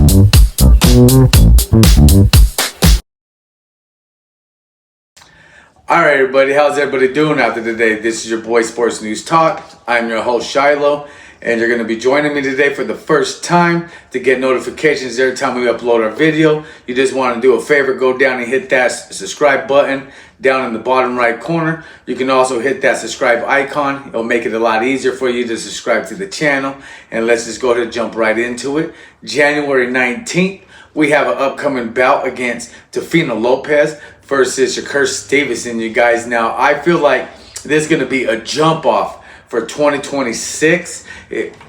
Alright everybody, how's everybody doing out there today? This is your boy Sports News Talk. I'm your host Shiloh, and you're going to be joining me today for the first time to get notifications every time we upload our video. You just want to do a favor, go down and hit that subscribe button down in the bottom right corner. You can also hit that subscribe icon. It'll make it a lot easier for you to subscribe to the channel. And let's just go ahead and jump right into it. January 19th, we have an upcoming bout against Teofimo Lopez versus Shakur Stevenson, you guys. Now, I feel like this is going to be a jump off for 2026.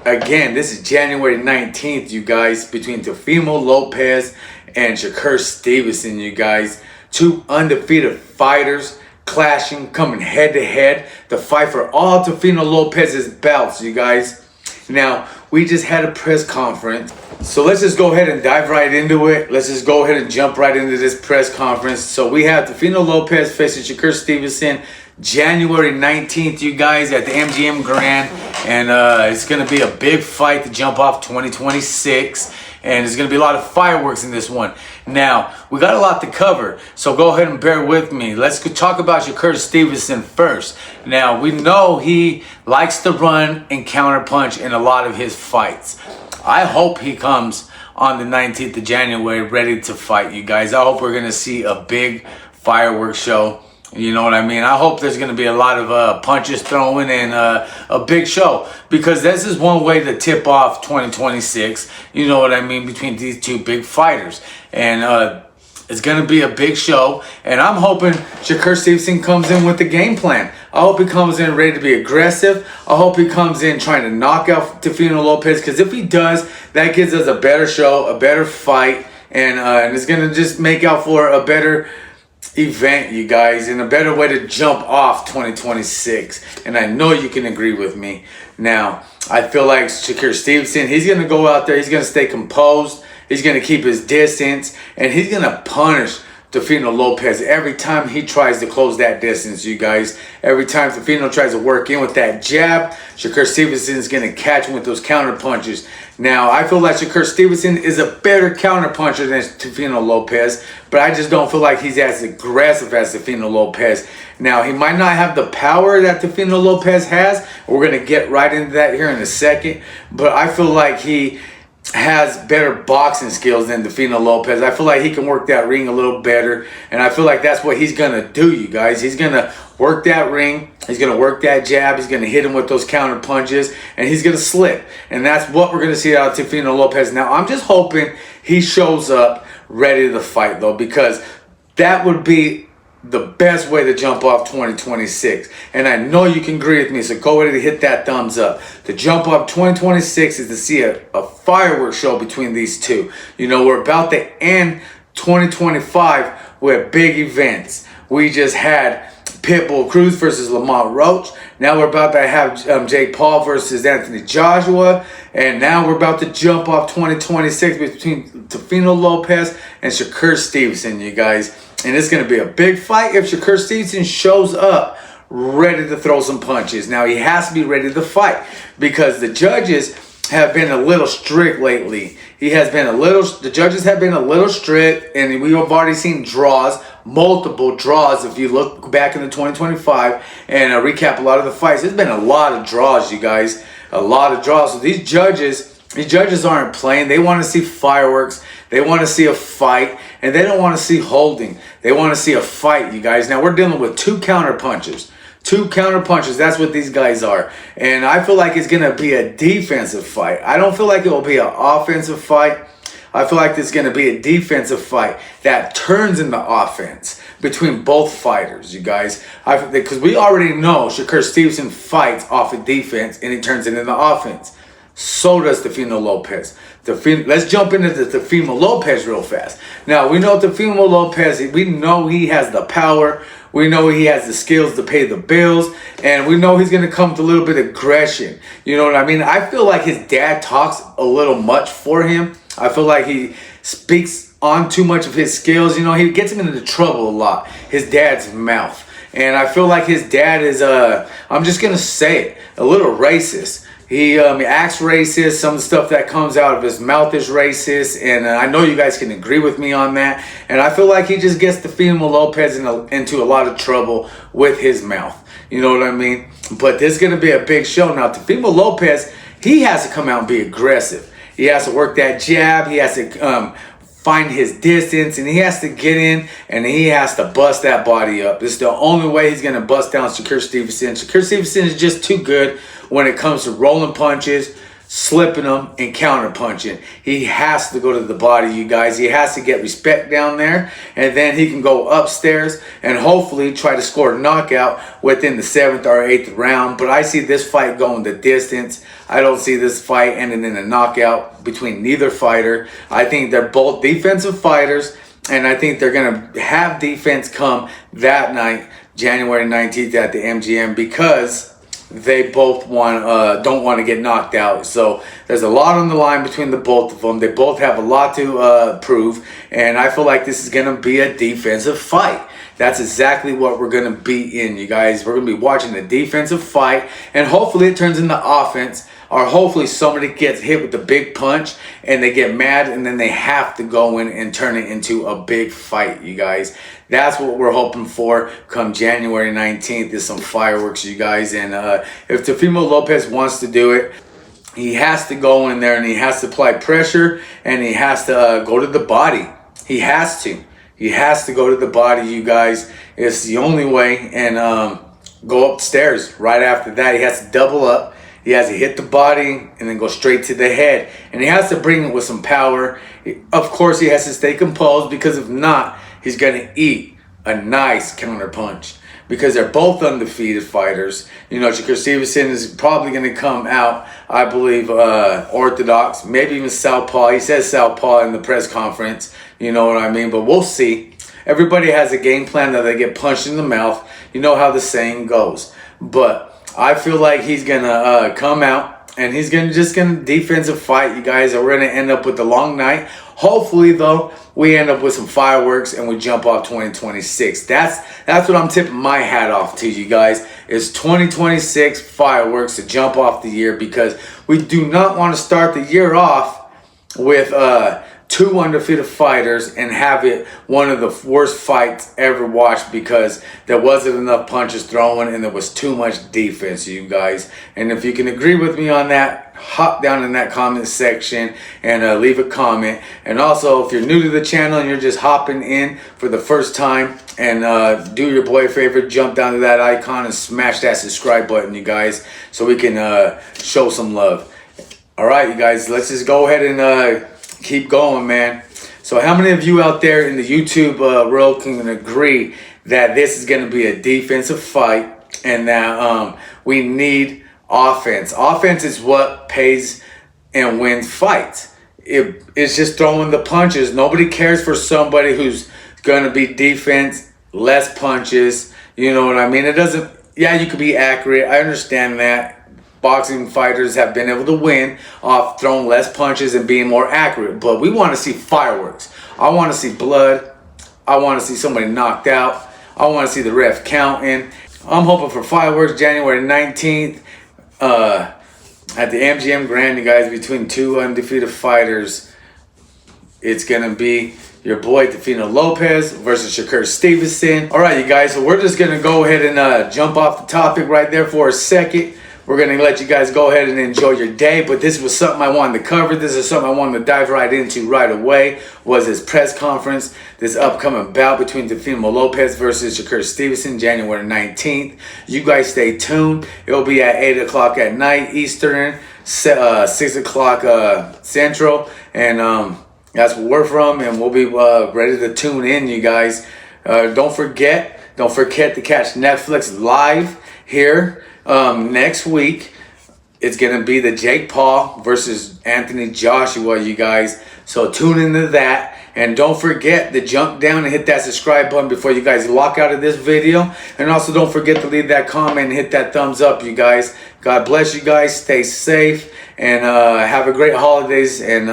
Again, this is January 19th, you guys, between Teofimo Lopez and Shakur Stevenson, you guys. Two undefeated fighters clashing, coming head to head to fight for all Teofimo Lopez's belts, you guys. Now, we just had a press conference, so let's just go ahead and dive right into it. Let's just go ahead and jump right into this press conference. So we have Teofimo Lopez facing Shakur Stevenson January 19th, you guys, at the MGM Grand. And it's going to be a big fight to jump off 2026. And there's going to be a lot of fireworks in this one. Now, we got a lot to cover, so go ahead and bear with me. Let's talk about Shakur Stevenson first. Now, we know he likes to run and counterpunch in a lot of his fights. I hope he comes on the 19th of January ready to fight, you guys. I hope we're going to see a big fireworks show. You know what I mean? I hope there's going to be a lot of punches thrown and a big show, because this is one way to tip off 2026. You know what I mean? Between these two big fighters. And it's going to be a big show. And I'm hoping Shakur Stevenson comes in with the game plan. I hope he comes in ready to be aggressive. I hope he comes in trying to knock out Teofimo Lopez, because if he does, that gives us a better show, a better fight. And it's going to just make out for a better event, you guys, and a better way to jump off 2026. And I know you can agree with me. Now, I feel like Shakur Stevenson, he's going to go out there, he's going to stay composed, he's going to keep his distance, and he's going to punish Teofimo Lopez every time he tries to close that distance, you guys. Every time Teofimo tries to work in with that jab, Shakur Stevenson is going to catch him with those counter punches. Now, I feel like Shakur Stevenson is a better counter puncher than Teofimo Lopez, but I just don't feel like he's as aggressive as Teofimo Lopez. Now, he might not have the power that Teofimo Lopez has. We're going to get right into that here in a second, but I feel like he has better boxing skills than Teofimo Lopez. I feel like he can work that ring a little better, and I feel like that's what he's going to do, you guys. He's going to work that ring, he's going to work that jab, he's going to hit him with those counter punches, and he's going to slip. And that's what we're going to see out of Teofimo Lopez. Now, I'm just hoping he shows up ready to fight, though, because that would be the best way to jump off 2026. And I know you can agree with me, so go ahead and hit that thumbs up. To jump off 2026 is to see a fireworks show between these two. You know, we're about to end 2025 with big events. We just had Pitbull Cruz versus Lamont Roach. Now we're about to have Jake Paul versus Anthony Joshua. And now we're about to jump off 2026 between Teofimo Lopez and Shakur Stevenson, you guys. And it's going to be a big fight if Shakur Stevenson shows up ready to throw some punches. Now, he has to be ready to fight, because the judges have been a little strict lately. The judges have been a little strict, and we have already seen draws, multiple draws. If you look back into 2025 and recap a lot of the fights, there's been a lot of draws, you guys. A lot of draws. So these judges aren't playing. They want to see fireworks. They want to see a fight, and they don't want to see holding. They want to see a fight, you guys. Now, we're dealing with two counter punches. Two counter punches. That's what these guys are. And I feel like it's going to be a defensive fight. I don't feel like it will be an offensive fight. I feel like it's going to be a defensive fight that turns into offense between both fighters, you guys. Because we already know Shakur Stevenson fights off of defense, and he turns it into offense. So does Teofimo Lopez. Let's jump into the Teofimo Lopez real fast. Now, we know Teofimo Lopez, we know he has the power. We know he has the skills to pay the bills. And we know he's going to come with a little bit of aggression. You know what I mean? I feel like his dad talks a little much for him. I feel like he speaks on too much of his skills. You know, he gets him into trouble a lot. His dad's mouth. And I feel like his dad is, I'm just going to say it, a little racist. He acts racist. Some of the stuff that comes out of his mouth is racist. And I know you guys can agree with me on that. And I feel like he just gets Teofimo Lopez into a lot of trouble with his mouth. You know what I mean? But this is going to be a big show. Now, Teofimo Lopez, he has to come out and be aggressive. He has to work that jab. He has to find his distance, and he has to get in, and he has to bust that body up. This is the only way he's going to bust down Shakur Stevenson. Shakur Stevenson is just too good when it comes to rolling punches, slipping them, and counter punching. He has to go to the body, you guys. He has to get respect down there, and then he can go upstairs and hopefully try to score a knockout within the 7th or 8th round. But I see this fight going the distance. I don't see this fight ending in a knockout between neither fighter. I think they're both defensive fighters, and I think they're going to have defense come that night, January 19th at the MGM, because they both don't want to get knocked out. So there's a lot on the line between the both of them. They both have a lot to prove, and I feel like this is going to be a defensive fight. That's exactly what we're going to be in, you guys. We're going to be watching a defensive fight, and hopefully it turns into offense, or hopefully somebody gets hit with a big punch and they get mad, and then they have to go in and turn it into a big fight, you guys. That's what we're hoping for come January 19th is some fireworks, you guys. And if Teofimo Lopez wants to do it, he has to go in there and he has to apply pressure, and he has to go to the body. He has to. He has to go to the body, you guys. It's the only way. And go upstairs right after that. He has to double up. He has to hit the body and then go straight to the head. And he has to bring it with some power. Of course, he has to stay composed, because if not, he's going to eat a nice counter punch, because they're both undefeated fighters. You know, Shakur Stevenson is probably going to come out, I believe, orthodox, maybe even southpaw. He says southpaw in the press conference. You know what I mean? But we'll see. Everybody has a game plan that they get punched in the mouth. You know how the saying goes. But I feel like he's going to come out, and he's just going to defensive fight, you guys. And we're going to end up with a long night. Hopefully, though, we end up with some fireworks and we jump off 2026. That's what I'm tipping my hat off to, you guys, is 2026 fireworks to jump off the year, because we do not want to start the year off with two undefeated fighters and have it one of the worst fights ever watched, because there wasn't enough punches thrown and there was too much defense, you guys. And if you can agree with me on that, hop down in that comment section and leave a comment. And also, if you're new to the channel and you're just hopping in for the first time, and do your boy a favor, jump down to that icon and smash that subscribe button, you guys, so we can show some love. All right, you guys, let's just go ahead and keep going, man. So how many of you out there in the YouTube world can agree that this is going to be a defensive fight, and that we need offense? Offense is what pays and wins fights. It's just throwing the punches. Nobody cares for somebody who's going to be defense, less punches. You know what I mean? It doesn't, yeah, you could be accurate. I understand that. Boxing fighters have been able to win off throwing less punches and being more accurate. But we want to see fireworks. I want to see blood. I want to see somebody knocked out. I want to see the ref counting. I'm hoping for fireworks January 19th at the MGM Grand, you guys, between two undefeated fighters. It's going to be your boy Teofimo Lopez versus Shakur Stevenson. All right, you guys, so we're just going to go ahead and jump off the topic right there for a second. We're going to let you guys go ahead and enjoy your day, but this was something I wanted to cover. This is something I wanted to dive right into right away, was this press conference, this upcoming bout between Teofimo Lopez versus Shakur Stevenson, January 19th. You guys stay tuned. It'll be at 8 o'clock at night Eastern, 6 o'clock Central, and that's where we're from, and we'll be ready to tune in, you guys. Don't forget to catch Netflix live here. Next week, it's going to be the Jake Paul versus Anthony Joshua, you guys. So tune into that. And don't forget to jump down and hit that subscribe button before you guys lock out of this video. And also don't forget to leave that comment and hit that thumbs up, you guys. God bless you guys. Stay safe. And have a great holidays. And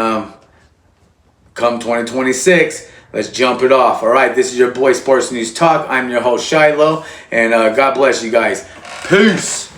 come 2026, Let's jump it off. All right, this is your boy Sports News Talk. I'm your host Shiloh, and God bless you guys. Peace.